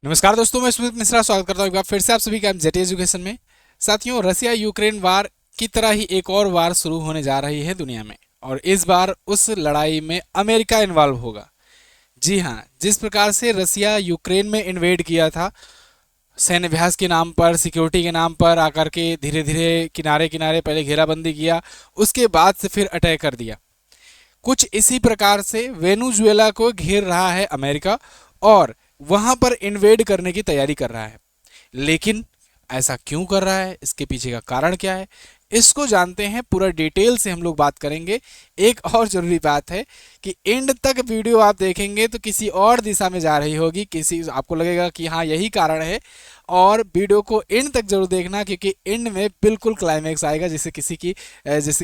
नमस्कार दोस्तों, मैं सुमित मिश्रा स्वागत करता हूँ एक बार फिर से आप सभी का एमजेटी एजुकेशन में। साथियों, रसिया यूक्रेन वार की तरह ही एक और वार शुरू होने जा रही है दुनिया में, और इस बार उस लड़ाई में अमेरिका इन्वॉल्व होगा। जी हाँ, जिस प्रकार से रसिया यूक्रेन में इन्वेड किया था सैन्य अभ्यास के नाम पर, सिक्योरिटी के नाम पर आकर के धीरे धीरे किनारे किनारे पहले घेराबंदी किया, उसके बाद से फिर अटैक कर दिया। कुछ इसी प्रकार से वेनेजुएला को घेर रहा है अमेरिका और वहां पर इन्वेड करने की तैयारी कर रहा है। लेकिन ऐसा क्यों कर रहा है, इसके पीछे का कारण क्या है, इसको जानते हैं। पूरा डिटेल से हम लोग बात करेंगे। एक और जरूरी बात है कि एंड तक वीडियो आप देखेंगे तो किसी और दिशा में जा रही होगी, किसी आपको लगेगा कि हाँ यही कारण है, और वीडियो को एंड तक जरूर देखना, क्योंकि एंड में बिल्कुल क्लाइमैक्स आएगा, जैसे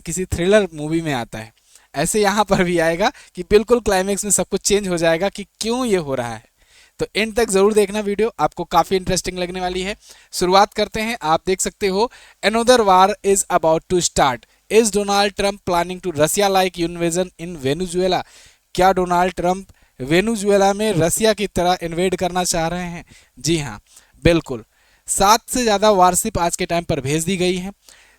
किसी थ्रिलर मूवी में आता है, ऐसे यहाँ पर भी आएगा कि बिल्कुल क्लाइमैक्स में सब कुछ चेंज हो जाएगा कि क्यों ये हो रहा है। तो एंड तक जरूर देखना, वीडियो आपको काफी इंटरेस्टिंग लगने वाली है। शुरुआत करते हैं। आप देख सकते हो, another war is about to start. Is Donald Trump planning to Russia like invasion in Venezuela? क्या डोनाल्ड ट्रंप वेनेजुएला में रसिया की तरह इन्वेड करना चाह रहे हैं? जी हाँ, बिल्कुल। 7 से ज्यादा वारशिप आज के टाइम पर भेज दी गई हैं।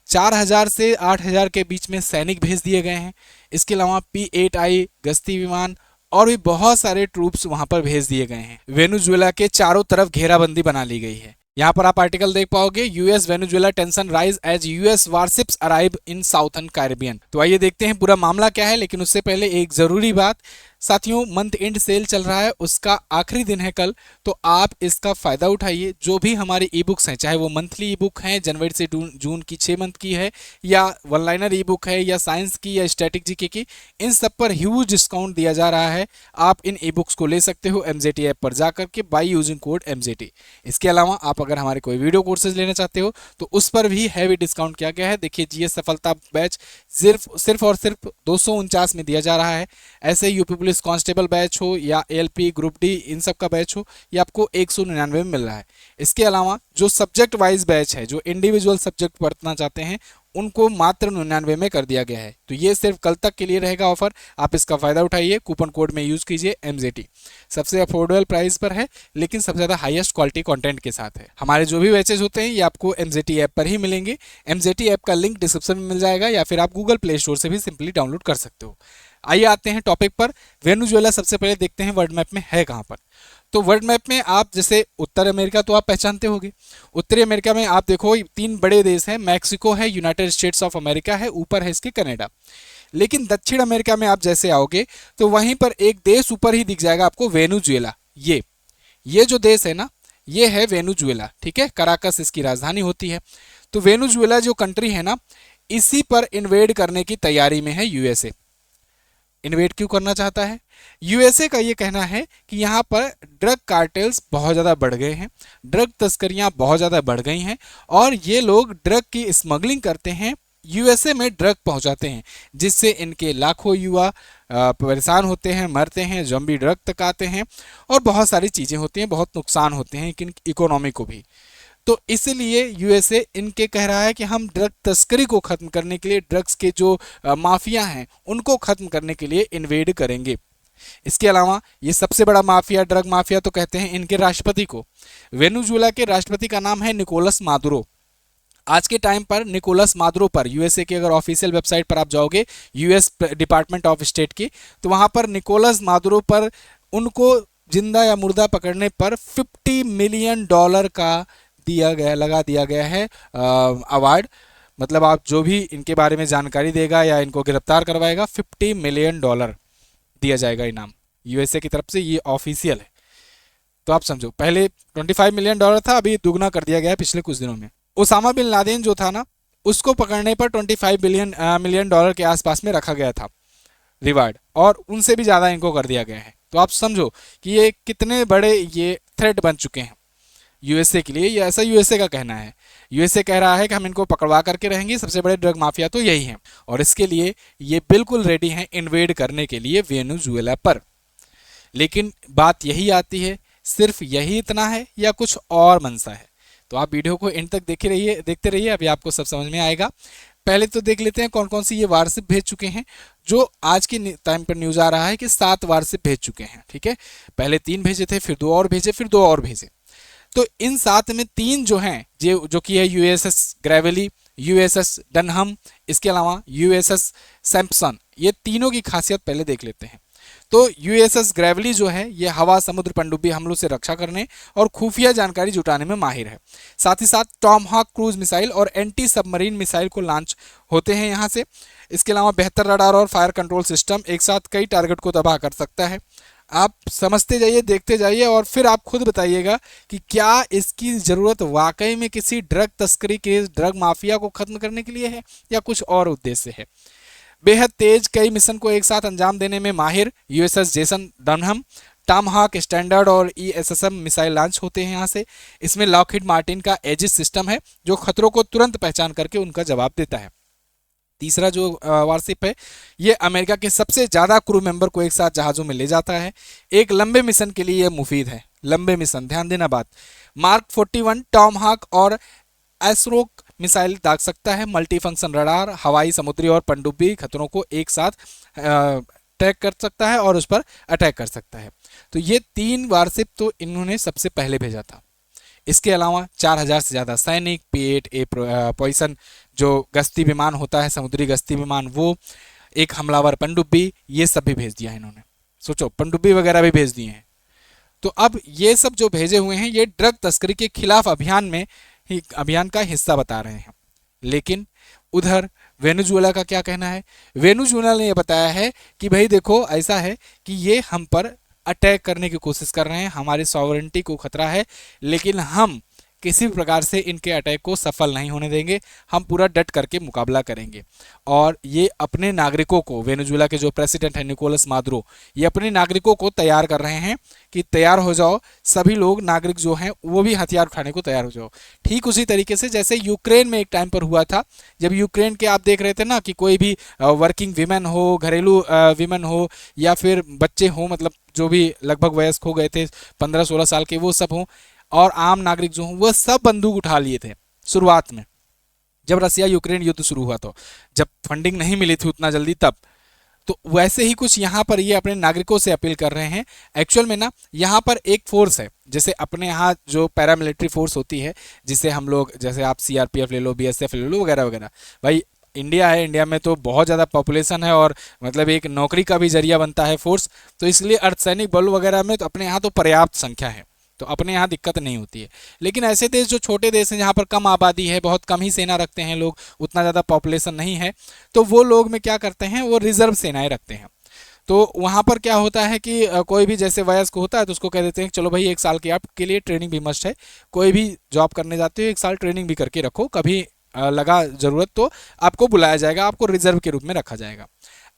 4000 से 8000 के बीच में सैनिक भेज दिए गए हैं। इसके अलावा P-8I गश्ती विमान और भी बहुत सारे ट्रूप्स वहां पर भेज दिए गए हैं। वेनेजुएला के चारों तरफ घेराबंदी बना ली गई है। यहाँ पर आप आर्टिकल देख पाओगे, US Venezuela tension rise as US warships arrive in southern Caribbean. तो आइए देखते हैं पूरा मामला क्या है। लेकिन उससे पहले एक जरूरी बात, साथियों, मंथ एंड सेल चल रहा है, उसका आखिरी दिन है कल, तो आप इसका फायदा उठाइए। जो भी हमारी ई बुक्स हैं, चाहे वो मंथली ई बुक हैं, जनवरी से जून की 6 मंथ की है, या वन लाइनर ई बुक है, या साइंस की, या स्टैटिक जीके की, इन सब पर ह्यूज डिस्काउंट दिया जा रहा है। आप इन ई बुक्स को ले सकते हो एमजेटी ऐप पर जाकर के बाई यूजिंग कोड एमजेटी। इसके अलावा आप अगर हमारे कोई वीडियो कोर्सेज लेना चाहते हो तो उस पर भी हैवी डिस्काउंट किया गया है। देखिए, जीएस सफलता बैच सिर्फ और सिर्फ 249 में दिया जा रहा है। ऐसे यूपी पुलिस कांस्टेबल बैच हो या एएलपी ग्रुप डी, इन सब का बैच हो, ये आपको 199 में मिल रहा है। इसके अलावा जो सब्जेक्ट वाइज बैच है, जो इंडिविजुअल सब्जेक्ट पढ़ना चाहते हैं, उनको मात्र 99 में कर दिया गया है। तो ये सिर्फ कल तक के लिए रहेगा ऑफर, आप इसका फायदा उठाइए, कूपन कोड में यूज कीजिए एमजेटी। सबसे अफोर्डेबल प्राइस पर है, लेकिन सबसे ज्यादा हाईएस्ट क्वालिटी कंटेंट के साथ है। हमारे जो भी बैचेज होते हैं ये आपको एमजेटी ऐप पर ही मिलेंगे। एमजेटी ऐप का लिंक डिस्क्रिप्शन में मिल जाएगा, या फिर आप गूगल प्ले स्टोर से भी सिंपली डाउनलोड कर सकते हो। आइए आते हैं टॉपिक पर। वेनेजुएला सबसे पहले देखते हैं वर्ल्ड मैप में है कहाँ पर। तो वर्ल्ड मैप में आप जैसे उत्तर अमेरिका तो आप पहचानते होंगे। उत्तरी अमेरिका में आप देखो 3 बड़े देश हैं, मैक्सिको है, यूनाइटेड स्टेट्स ऑफ अमेरिका है, ऊपर है इसके कनाडा। लेकिन दक्षिण अमेरिका में आप जैसे आओगे तो वहीं पर एक देश ऊपर ही दिख जाएगा आपको, वेनेजुएला। ये जो देश है ना, ये है वेनेजुएला, ठीक है। कराकस इसकी राजधानी होती है। तो वेनेजुएला जो कंट्री है ना, इसी पर इन्वेड करने की तैयारी में है यूएसए। इन्वेट क्यों करना चाहता है? यूएसए का ये कहना है कि यहाँ पर ड्रग कार्टेल्स बहुत ज़्यादा बढ़ गए हैं, ड्रग तस्करियाँ बहुत ज़्यादा बढ़ गई हैं, और ये लोग ड्रग की स्मगलिंग करते हैं, यूएसए में ड्रग पहुंचाते हैं, जिससे इनके लाखों युवा परेशान होते हैं, मरते हैं, जॉम्बी ड्रग तक आते हैं, और बहुत सारी चीज़ें होती हैं, बहुत नुकसान होते हैं इकोनॉमी को भी। तो इसलिए यूएसए इनके कह रहा है कि हम ड्रग तस्करी को खत्म करने के लिए, ड्रग्स के जो माफिया हैं उनको खत्म करने के लिए इन्वेड करेंगे। इसके अलावा ये सबसे बड़ा माफिया, ड्रग माफिया, तो कहते हैं इनके राष्ट्रपति को। वेनेजुएला के राष्ट्रपति का नाम है निकोलस मादुरो। आज के टाइम पर निकोलस मादुरो पर, यूएसए की अगर ऑफिशियल वेबसाइट पर आप जाओगे, यूएस डिपार्टमेंट ऑफ स्टेट की, तो वहां पर निकोलस मादुरो पर उनको जिंदा या मुर्दा पकड़ने पर $50 मिलियन का लगा दिया गया है अवार्ड। मतलब आप जो भी इनके बारे में जानकारी देगा या इनको गिरफ्तार करवाएगा, $50 मिलियन दिया जाएगा इनाम यूएसए की तरफ से। ये ऑफिशियल है। तो आप समझो, पहले $25 मिलियन था, अभी दुगना कर दिया गया है पिछले कुछ दिनों में। ओसामा बिन लादेन जो था ना, उसको पकड़ने पर $25 मिलियन के आसपास में रखा गया था रिवार्ड, और उनसे भी ज्यादा इनको कर दिया गया है। तो आप समझो कि ये कितने बड़े ये थ्रेट बन चुके हैं यूएसए के लिए। ये ऐसा यूएसए का कहना है। यूएसए कह रहा है कि हम इनको पकड़वा करके रहेंगे, सबसे बड़े ड्रग माफिया तो यही हैं, और इसके लिए ये बिल्कुल रेडी हैं इन्वेड करने के लिए वेनेजुएला पर। लेकिन बात यही आती है, सिर्फ यही इतना है या कुछ और मंशा है? तो आप वीडियो को एंड तक देखते रहिए, अभी आपको सब समझ में आएगा। पहले तो देख लेते हैं कौन कौन सी ये वारशिप भेज चुके हैं। जो आज की टाइम पर न्यूज आ रहा है कि 7 वारशिप भेज चुके हैं, ठीक है। पहले 3 भेजे थे, फिर 2 और भेजे, फिर 2 और भेजे। तो इन 7 में 3 जो हैं जो कि है यूएसएस ग्रेवली, यूएसएस डनहम, इसके अलावा यूएसएस सैम्पसन, ये तीनों की खासियत पहले देख लेते हैं। तो यूएसएस ग्रेवली जो है ये हवा, समुद्र, पनडुब्बी हमलों से रक्षा करने और खुफिया जानकारी जुटाने में माहिर है। साथ ही साथ टॉमहॉक क्रूज मिसाइल और एंटी सबमरीन मिसाइल को लॉन्च होते हैं यहाँ से। इसके अलावा बेहतर रडार और फायर कंट्रोल सिस्टम एक साथ कई टारगेट को तबाह कर सकता है। आप समझते जाइए, देखते जाइए और फिर आप खुद बताइएगा कि क्या इसकी ज़रूरत वाकई में किसी ड्रग तस्करी के, ड्रग माफिया को ख़त्म करने के लिए है या कुछ और उद्देश्य है। बेहद तेज कई मिशन को एक साथ अंजाम देने में माहिर यूएसएस जेसन डनहम, टॉमहॉक स्टैंडर्ड और ईएसएसएम मिसाइल लॉन्च होते हैं यहाँ से। इसमें लॉकहीड मार्टिन का एजिस सिस्टम है जो खतरों को तुरंत पहचान करके उनका जवाब देता है। तीसरा जो वारशिप है ये अमेरिका के सबसे ज़्यादा क्रू मेंबर को एक साथ जहाज़ों में ले जाता है। एक लंबे मिशन के लिए यह मुफीद है। लंबे मिशन, ध्यान देना बात। मार्क 41 टॉमहॉक और एसरोक मिसाइल दाग सकता है। मल्टी फंक्शन रडार हवाई, समुद्री और पनडुब्बी खतरों को एक साथ ट्रैक कर सकता है और उस पर अटैक कर सकता है। तो ये 3 वारशिप तो इन्होंने सबसे पहले भेजा था। इसके अलावा 4000 से ज़्यादा सैनिक, P-8A पॉइसन जो गश्ती विमान होता है, समुद्री गश्ती विमान, वो एक हमलावर पनडुब्बी, ये सब भी भेज दिया है इन्होंने। सोचो, पनडुब्बी वगैरह भी भेज दिए हैं। तो अब ये सब जो भेजे हुए हैं ये ड्रग तस्करी के खिलाफ अभियान का हिस्सा बता रहे हैं। लेकिन उधर वेनेजुएला का क्या कहना है? वेनेजुएला ने यह बताया है कि भाई देखो, ऐसा है कि ये हम पर अटैक करने की कोशिश कर रहे हैं, हमारी सॉवरेंटी को खतरा है, लेकिन हम किसी भी प्रकार से इनके अटैक को सफल नहीं होने देंगे, हम पूरा डट करके मुकाबला करेंगे। और ये अपने नागरिकों को, वेनेजुएला के जो प्रेसिडेंट हैं निकोलस मादुरो, ये अपने नागरिकों को तैयार कर रहे हैं कि तैयार हो जाओ, सभी लोग नागरिक जो हैं वो भी हथियार उठाने को तैयार हो जाओ। ठीक उसी तरीके से जैसे यूक्रेन में एक टाइम पर हुआ था, जब यूक्रेन के आप देख रहे थे ना कि कोई भी वर्किंग वीमेन हो, घरेलू वीमेन हो या फिर बच्चे हो, मतलब जो भी लगभग वयस्क हो गए थे 15-16 साल के, वो सब हों, और आम नागरिक जो हों, वह सब बंदूक उठा लिए थे शुरुआत में, जब रसिया यूक्रेन युद्ध शुरू हुआ। तो जब फंडिंग नहीं मिली थी उतना जल्दी तब, तो वैसे ही कुछ यहाँ पर ये अपने नागरिकों से अपील कर रहे हैं। एक्चुअल में ना यहाँ पर एक फोर्स है, जैसे अपने यहाँ जो पैरामिलिट्री फोर्स होती है, जिसे हम लोग, जैसे आप सीआरपीएफ ले लो, बीएसएफ ले लो, वगैरह वगैरह। भाई इंडिया है, इंडिया में तो बहुत ज़्यादा पॉपुलेशन है और मतलब एक नौकरी का भी जरिया बनता है फोर्स, तो इसलिए अर्धसैनिक बल वगैरह में तो अपने यहाँ तो पर्याप्त संख्या है, तो अपने यहाँ दिक्कत नहीं होती है। लेकिन ऐसे देश जो छोटे देश हैं, जहाँ पर कम आबादी है, बहुत कम ही सेना रखते हैं लोग, उतना ज़्यादा पॉपुलेशन नहीं है, तो वो लोग में क्या करते हैं, वो रिजर्व सेनाएं रखते हैं। तो वहाँ पर क्या होता है कि कोई भी जैसे वयस्क होता है तो उसको कह देते हैं चलो भाई 1 साल की आपके लिए ट्रेनिंग भी मस्ट है, कोई भी जॉब करने जाते हो 1 साल ट्रेनिंग भी करके रखो, कभी लगा ज़रूरत तो आपको बुलाया जाएगा, आपको रिजर्व के रूप में रखा जाएगा।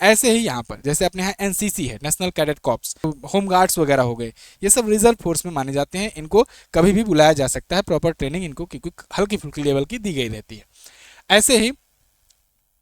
ऐसे ही यहाँ पर जैसे अपने यहाँ एनसीसी है, national cadet corps, home guards वगैरह हो गए, ये सब रिजर्व फोर्स में माने जाते हैं। इनको कभी भी बुलाया जा सकता है, प्रॉपर ट्रेनिंग इनको क्योंकि हल्की फुल्की लेवल की दी गई रहती है। ऐसे ही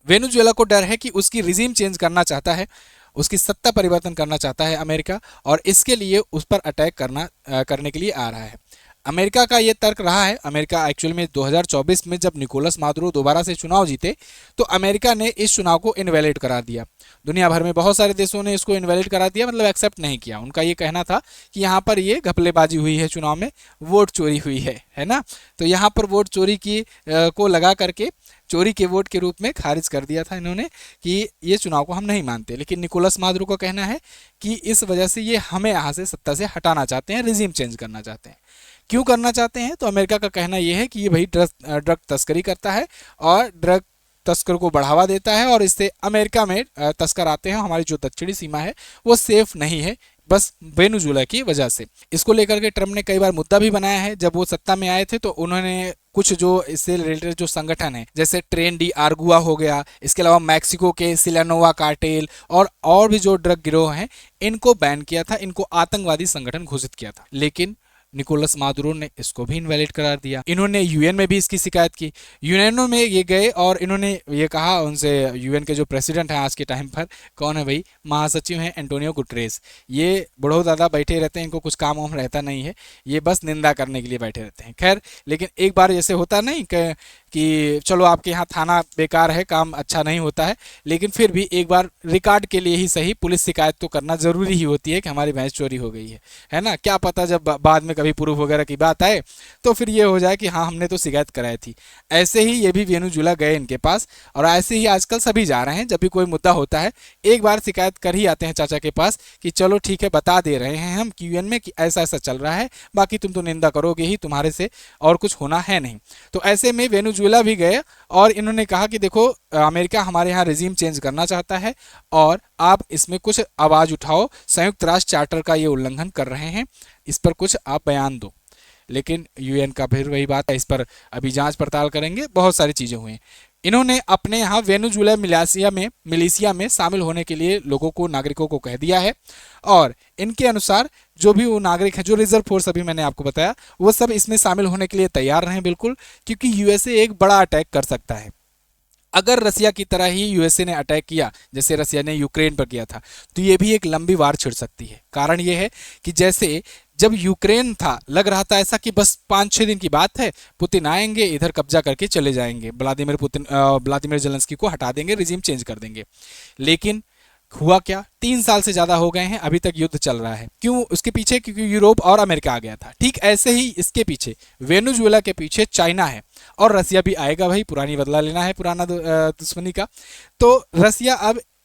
वेनेजुएला को डर है कि उसकी रिजीम चेंज करना चाहता है, उसकी सत्ता परिवर्तन करना चाहता है अमेरिका, और इसके लिए उस पर अटैक करने के लिए आ रहा है। अमेरिका का ये तर्क रहा है, अमेरिका एक्चुअल में 2024 में जब निकोलस मादुरो दोबारा से चुनाव जीते तो अमेरिका ने इस चुनाव को इनवैलिड करार दिया। दुनिया भर में बहुत सारे देशों ने इसको इनवैलिड करा दिया, मतलब एक्सेप्ट नहीं किया। उनका ये कहना था कि यहाँ पर ये घपलेबाजी हुई है, चुनाव में वोट चोरी हुई है ना। तो यहाँ पर वोट चोरी को लगा करके चोरी के वोट के रूप में खारिज कर दिया था इन्होंने कि ये चुनाव को हम नहीं मानते। लेकिन निकोलस मादुरो का कहना है कि इस वजह से ये हमें यहाँ से सत्ता से हटाना चाहते हैं, रिजीम चेंज करना चाहते हैं। क्यों करना चाहते हैं? तो अमेरिका का कहना यह है कि ये भाई ड्रग तस्करी करता है और ड्रग तस्कर को बढ़ावा देता है, और इससे अमेरिका में तस्कर आते हैं, हमारी जो दक्षिणी सीमा है वो सेफ नहीं है, बस वेनेजुएला की वजह से। इसको लेकर के ट्रम्प ने कई बार मुद्दा भी बनाया है। जब वो सत्ता में आए थे तो उन्होंने कुछ जो इससे रिलेटेड जो संगठन है, जैसे ट्रेन डी आर्गुआ हो गया, इसके अलावा मैक्सिको के सिलानोवा कार्टेल और भी जो ड्रग गिरोह हैं, इनको बैन किया था, इनको आतंकवादी संगठन घोषित किया था। लेकिन निकोलस मादुरो ने इसको भी इनवैलिड करार दिया। इन्होंने यूएन में भी इसकी शिकायत की। यूएन में ये गए और इन्होंने ये कहा उनसे, यूएन के जो प्रेसिडेंट हैं आज के टाइम पर, कौन है भाई, महासचिव हैं एंटोनियो गुटरेस। ये बड़ो दादा बैठे रहते हैं, इनको कुछ काम वाम रहता नहीं है, ये बस निंदा करने के लिए बैठे रहते हैं। खैर, लेकिन एक बार जैसे होता नहीं कि चलो आपके यहाँ थाना बेकार है, काम अच्छा नहीं होता है, लेकिन फिर भी एक बार रिकॉर्ड के लिए ही सही पुलिस शिकायत तो करना ज़रूरी ही होती है कि हमारी भैंस चोरी हो गई है ना। क्या पता जब बाद में कभी प्रूफ वगैरह की बात आए तो फिर ये हो जाए कि हाँ हमने तो शिकायत कराई थी। ऐसे ही ये भी वेनेजुएला गए इनके पास, और ऐसे ही आजकल सभी जा रहे हैं। जब भी कोई मुद्दा होता है एक बार शिकायत कर ही आते हैं चाचा के पास कि चलो ठीक है बता दे रहे हैं हम यूएन में कि ऐसा ऐसा चल रहा है, बाकी तुम तो निंदा करोगे ही, तुम्हारे से और कुछ होना है नहीं। तो ऐसे में वेनेजुएला भी गए और इन्होंने कहा कि देखो अमेरिका हमारे यहाँ रिजीम चेंज करना चाहता है और आप इसमें कुछ आवाज़ उठाओ, संयुक्त राष्ट्र चार्टर का ये उल्लंघन कर रहे हैं, इस पर कुछ आप बयान दो। लेकिन यूएन का फिर वही बात है, इस पर अभी जांच पड़ताल करेंगे, बहुत सारी चीज़ें हुई। इन्होंने अपने यहाँ वेनेजुएला मिलिशिया में शामिल होने के लिए लोगों को, नागरिकों को कह दिया है। और इनके अनुसार जो भी वो नागरिक हैं, जो रिजर्व फोर्स अभी मैंने आपको बताया, वो सब इसमें शामिल होने के लिए तैयार रहें बिल्कुल, क्योंकि यूएसए एक बड़ा अटैक कर सकता है। अगर रसिया की तरह ही यूएसए ने अटैक किया जैसे रसिया ने यूक्रेन पर किया था, तो ये भी एक लंबी वार छिड़ सकती है। कारण ये है कि जैसे जब यूक्रेन था लग रहा था ऐसा कि बस 5-6 दिन की बात है, पुतिन आएंगे इधर कब्जा करके चले जाएंगे, व्लादिमीर जेलेंस्की को हटा देंगे, रिजीम चेंज कर देंगे। लेकिन हुआ क्या, 3 साल से ज्यादा हो गए हैं, अभी तक युद्ध चल रहा है। क्यों? उसके पीछे क्योंकि यूरोप और अमेरिका आ गया था। ठीक ऐसे ही इसके पीछे, वेनेजुएला के पीछे चाइना है और रसिया भी आएगा, भाई पुरानी बदला लेना है पुराना दुश्मनी का। तो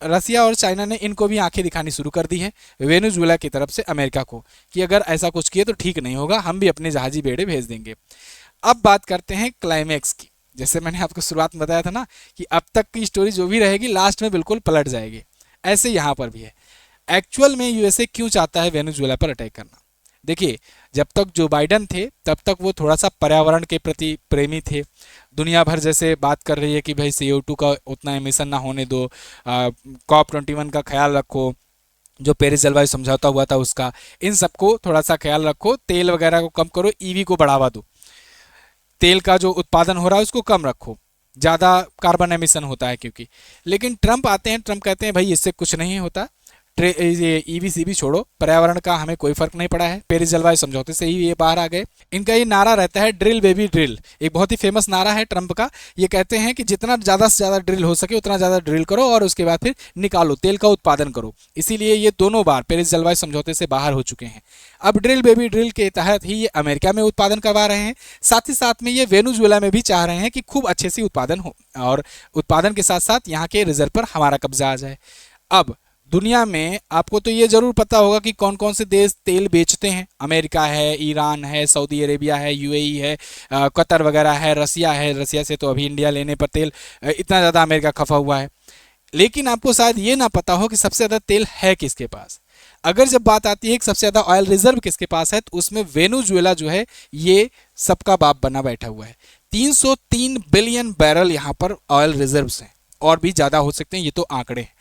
रसिया और चाइना ने इनको भी आंखें दिखानी शुरू कर दी है वेनेजुएला की तरफ से अमेरिका को कि अगर ऐसा कुछ किए तो ठीक नहीं होगा, हम भी अपने जहाजी बेड़े भेज देंगे। अब बात करते हैं क्लाइमैक्स की। जैसे मैंने आपको शुरुआत में बताया था ना कि अब तक की स्टोरी जो भी रहेगी लास्ट में बिल्कुल पलट जाएगी, ऐसे यहाँ पर भी है। एक्चुअल में यूएसए क्यों चाहता है वेनेजुएला पर अटैक करना? देखिए, जब तक जो बाइडन थे तब तक वो थोड़ा सा पर्यावरण के प्रति प्रेमी थे। दुनिया भर जैसे बात कर रही है कि भाई CO2 का उतना एमिशन ना होने दो, COP21 का ख्याल रखो, जो पेरिस जलवायु समझौता हुआ था उसका, इन सबको थोड़ा सा ख्याल रखो, तेल वगैरह को कम करो, ईवी को बढ़ावा दो, तेल का जो उत्पादन हो रहा है उसको कम रखो, ज़्यादा कार्बन एमिशन होता है क्योंकि। लेकिन ट्रंप आते हैं, ट्रंप कहते हैं भाई इससे कुछ नहीं होता, ये EV छोड़ो, पर्यावरण का हमें कोई फर्क नहीं पड़ा है, पेरिस जलवायु समझौते से ही ये बाहर आ गए। इनका ये नारा रहता है ड्रिल बेबी ड्रिल, एक बहुत ही फेमस नारा है ट्रंप का। ये कहते हैं कि जितना ज़्यादा से ज़्यादा ड्रिल हो सके उतना ज़्यादा ड्रिल करो और उसके बाद फिर निकालो, तेल का उत्पादन करो। इसीलिए ये दोनों बार पेरिस जलवायु समझौते से बाहर हो चुके हैं। अब ड्रिल बेबी ड्रिल के तहत ही ये अमेरिका में उत्पादन करवा रहे हैं, साथ ही साथ में ये वेनेजुएला में भी चाह रहे हैं कि खूब अच्छे से उत्पादन हो और उत्पादन के साथ साथ यहाँ के रिजर्व पर हमारा कब्जा आ जाए। अब दुनिया में आपको तो ये जरूर पता होगा कि कौन कौन से देश तेल बेचते हैं। अमेरिका है, ईरान है, सऊदी अरेबिया है, UAE है, कतर वगैरह है, रसिया है। रसिया से तो अभी इंडिया लेने पर तेल इतना ज़्यादा अमेरिका खफा हुआ है। लेकिन आपको शायद ये ना पता हो कि सबसे ज़्यादा तेल है किसके पास। अगर जब बात आती है कि सबसे ज़्यादा ऑयल रिजर्व किसके पास है, तो उसमें वेनेजुएला जो है ये सबका बाप बना बैठा हुआ है। 303 बिलियन बैरल यहाँ पर ऑयल रिजर्व्स हैं, और भी ज़्यादा हो सकते हैं, ये तो आंकड़े हैं।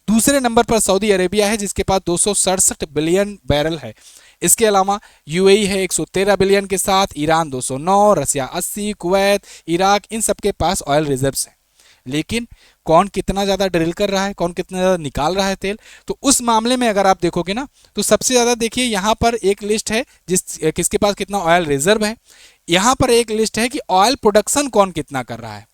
दूसरे नंबर पर सऊदी अरेबिया है जिसके पास 267 बिलियन बैरल है। इसके अलावा UAE है 113 बिलियन के साथ, ईरान 209, रसिया 80, कुवैत, इराक, इन सब के पास ऑयल रिजर्व्स हैं। लेकिन कौन कितना ज़्यादा ड्रिल कर रहा है, कौन कितना ज़्यादा निकाल रहा है तेल, तो उस मामले में अगर आप देखोगे ना तो सबसे ज़्यादा देखिए यहाँ पर एक लिस्ट है किसके पास कितना ऑयल रिजर्व है। यहाँ पर एक लिस्ट है कि ऑयल प्रोडक्शन कौन कितना कर रहा है।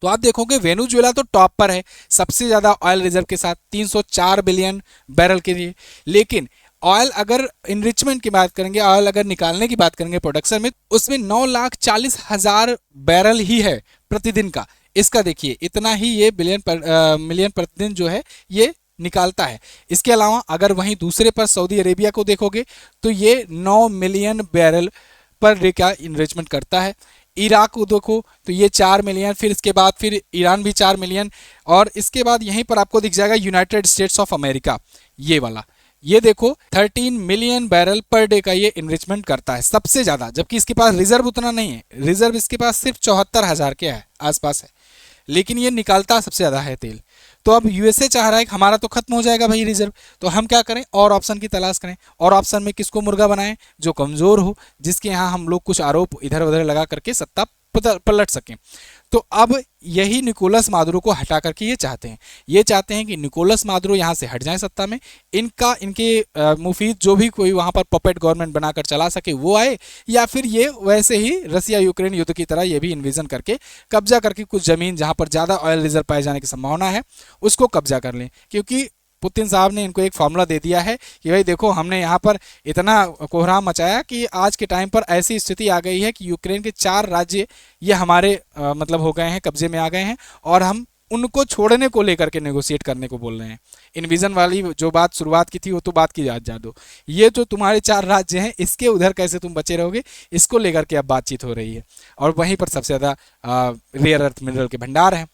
तो आप देखोगे वेनेजुएला तो टॉप पर है सबसे ज़्यादा ऑयल रिजर्व के साथ 304 बिलियन बैरल के लिए। लेकिन ऑयल अगर इनरिचमेंट की बात करेंगे, ऑयल अगर निकालने की बात करेंगे प्रोडक्शन में, उसमें 9,40,000 बैरल ही है प्रतिदिन का। इसका देखिए इतना ही ये मिलियन प्रतिदिन जो है ये निकालता है। इसके अलावा अगर वहीं दूसरे पर सऊदी अरेबिया को देखोगे तो ये 9 मिलियन बैरल पर डे का इनरिचमेंट करता है। इराक को देखो तो ये 4 मिलियन, फिर इसके बाद फिर ईरान भी 4 मिलियन, और इसके बाद यहीं पर आपको दिख जाएगा यूनाइटेड स्टेट्स ऑफ अमेरिका, ये वाला, ये देखो 13 मिलियन बैरल पर डे का ये इनरिचमेंट करता है सबसे ज़्यादा। जबकि इसके पास रिजर्व उतना नहीं है, रिजर्व इसके पास सिर्फ 74,000 के है आसपास है, लेकिन ये निकालता सबसे ज़्यादा है तेल। तो अब यूएसए चाह रहा है कि हमारा तो खत्म हो जाएगा भाई रिजर्व, तो हम क्या करें, और ऑप्शन की तलाश करें। और ऑप्शन में किसको मुर्गा बनाएं, जो कमज़ोर हो, जिसके यहाँ हम लोग कुछ आरोप इधर उधर लगा करके सत्ता पलट सकें। तो अब यही निकोलस मादुरो को हटा करके ये चाहते हैं कि निकोलस मादुरो यहाँ से हट जाए सत्ता में, इनके मुफीद जो भी कोई वहाँ पर पपेट गवर्नमेंट बनाकर चला सके वो आए, या फिर ये वैसे ही रसिया यूक्रेन युद्ध की तरह ये भी इन्विजन करके कब्जा करके कुछ ज़मीन जहाँ पर ज़्यादा ऑयल रिजर्व पाए जाने की संभावना है उसको कब्जा कर लें। क्योंकि पुतिन साहब ने इनको एक फार्मूला दे दिया है कि भाई देखो, हमने यहाँ पर इतना कोहराम मचाया कि आज के टाइम पर ऐसी स्थिति आ गई है कि यूक्रेन के 4 राज्य ये हमारे मतलब हो गए हैं, कब्जे में आ गए हैं, और हम उनको छोड़ने को लेकर के नेगोशिएट करने को बोल रहे हैं। इनविजन वाली जो बात शुरुआत की थी वो तो बात की जा दो, ये जो तुम्हारे 4 राज्य हैं इसके उधर कैसे तुम बचे रहोगे, इसको लेकर के अब बातचीत हो रही है। और वहीं पर सबसे ज़्यादा रेयर अर्थ मिनरल के भंडार हैं,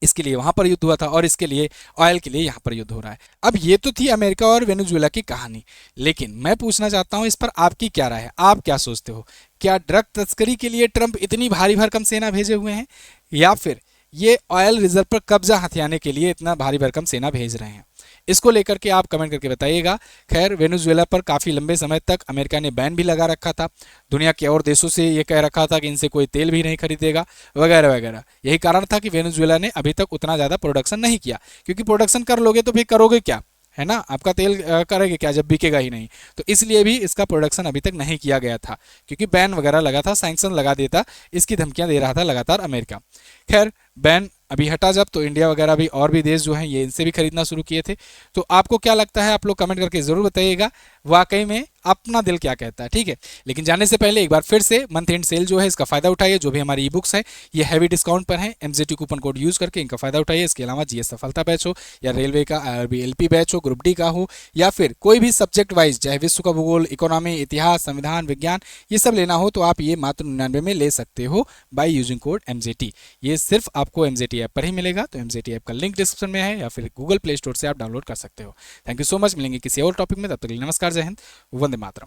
इसके लिए वहां पर युद्ध हुआ था और इसके लिए ऑयल के लिए यहाँ पर युद्ध हो रहा है। अब ये तो थी अमेरिका और वेनेजुएला की कहानी, लेकिन मैं पूछना चाहता हूँ इस पर आपकी क्या राय है, आप क्या सोचते हो? क्या ड्रग तस्करी के लिए ट्रंप इतनी भारी भरकम सेना भेजे हुए हैं, या फिर ये ऑयल रिजर्व पर कब्जा हथियाने के लिए इतना भारी भरकम सेना भेज रहे हैं? इसको लेकर के आप कमेंट करके बताइएगा। खैर, वेनेजुएला पर काफ़ी लंबे समय तक अमेरिका ने बैन भी लगा रखा था, दुनिया के और देशों से ये कह रखा था कि इनसे कोई तेल भी नहीं खरीदेगा वगैरह वगैरह। यही कारण था कि वेनेजुएला ने अभी तक उतना ज़्यादा प्रोडक्शन नहीं किया, क्योंकि प्रोडक्शन कर लोगे तो फिर करोगे क्या, है ना? आपका तेल करेंगे क्या जब बिकेगा ही नहीं? तो इसलिए भी इसका प्रोडक्शन अभी तक नहीं किया गया था, क्योंकि बैन वगैरह लगा था, सैंक्शन लगा देता, इसकी धमकियां दे रहा था लगातार अमेरिका। खैर, बैन अभी हटा जब, तो इंडिया वगैरह भी और भी देश जो हैं ये इनसे भी खरीदना शुरू किए थे। तो आपको क्या लगता है, आप लोग कमेंट करके ज़रूर बताइएगा, वाकई में अपना दिल क्या कहता है, ठीक है? लेकिन जाने से पहले एक बार फिर से मंथ एंड सेल जो है इसका फ़ायदा उठाइए। जो भी हमारी ई बुक्स है ये हैवी डिस्काउंट पर है, MZT कूपन कोड यूज़ करके इनका फ़ायदा उठाइए। इसके अलावा GS सफलता बैच हो, या रेलवे का IRB LP बैच हो, ग्रुप डी का हो, या फिर कोई भी सब्जेक्ट वाइज, चाहे विश्व का भूगोल, इकोनॉमी, इतिहास, संविधान, विज्ञान, ये सब लेना हो तो आप ये मात्र 99 में ले सकते हो बाय यूजिंग कोड MZT। ये सिर्फ आपको MZT ऐप पर ही मिलेगा। तो MZT ऐप का लिंक डिस्क्रिप्शन में है, या फिर गूगल प्ले स्टोर से आप डाउनलोड कर सकते हो। थैंक यू सो मच, मिलेंगे किसी और टॉपिक में, तब तक के लिए नमस्कार, जय हिंद, वंदे मातरम।